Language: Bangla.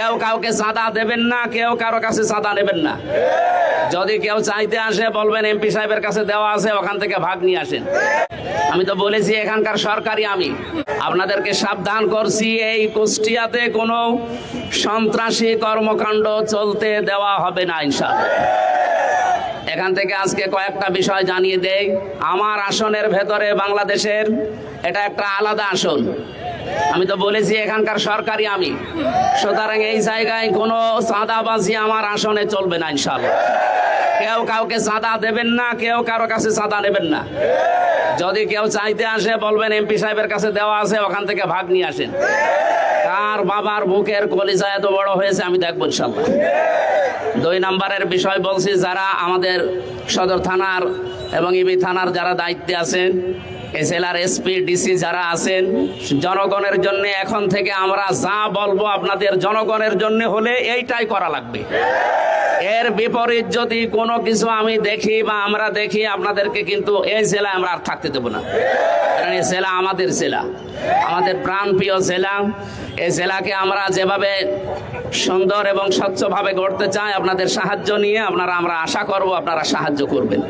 কেউ কাউকে চাঁদা দেবেন না, কেউ কারো কাছে চাঁদা নেবেন না। যদি কেউ চাইতে আসে বলবেন এমপি সাহেবের কাছে দেওয়া আছে, ওখান থেকে ভাগ নিয়ে আসেন। আমি তো বলেছি এখানকার সরকারি, আমি আপনাদেরকে সাবধান করছি, এই কুষ্টিয়াতে কোনো সন্ত্রাসী কর্মকাণ্ড চলতে দেওয়া হবে না ইনশাআল্লাহ। এখান থেকে আজকে কয়েকটা বিষয় জানিয়ে দেই। আমার আসনের ভেতরে বাংলাদেশের এটা একটা আলাদা আসন। আমি তো বলেছি এখানকার সরকারি, আমি সুতরাং এই জায়গায় কোনো চাঁদাবাজি আমার আসনে চলবে না ইনশাআল্লাহ। কেউ কাউকে চাঁদা দেবেন না, কেউ কারো কাছে চাঁদা নেবেন না। যদি কেউ চাইতে আসে বলবেন এমপি সাহেবের কাছে দেওয়া আছে, ওখান থেকে ভাগ নিয়ে আসেন। কার বাবার বুকের কলিজা এত বড় হয়েছে আমি দেখবো ইনশাআল্লাহ। 2 নম্বরের বিষয় বলছি, যারা আমাদের সদর থানার এবং ইবি থানার যারা দায়িত্বে আছেন, এসএলআর এসপি ডিসি যারা আছেন, জনগণের জন্য এখন থেকে আমরা যা বলবো আপনাদের জনগণের জন্য হলে এইটাই করা লাগবে। এর বিপরীত যদি কোনো কিছু আমি দেখি বা আমরা দেখি, আপনাদেরকে কিন্তু এই জেলায় আমরা আর থাকতে দেবো না। কারণ এই জেলা আমাদের জেলা, আমাদের প্রাণপ্রিয় জেলা। এই জেলাকে আমরা যেভাবে সুন্দর এবং স্বচ্ছভাবে গড়তে চাই, আপনাদের সাহায্য নিয়ে আমরা আশা করব আপনারা সাহায্য করবেন।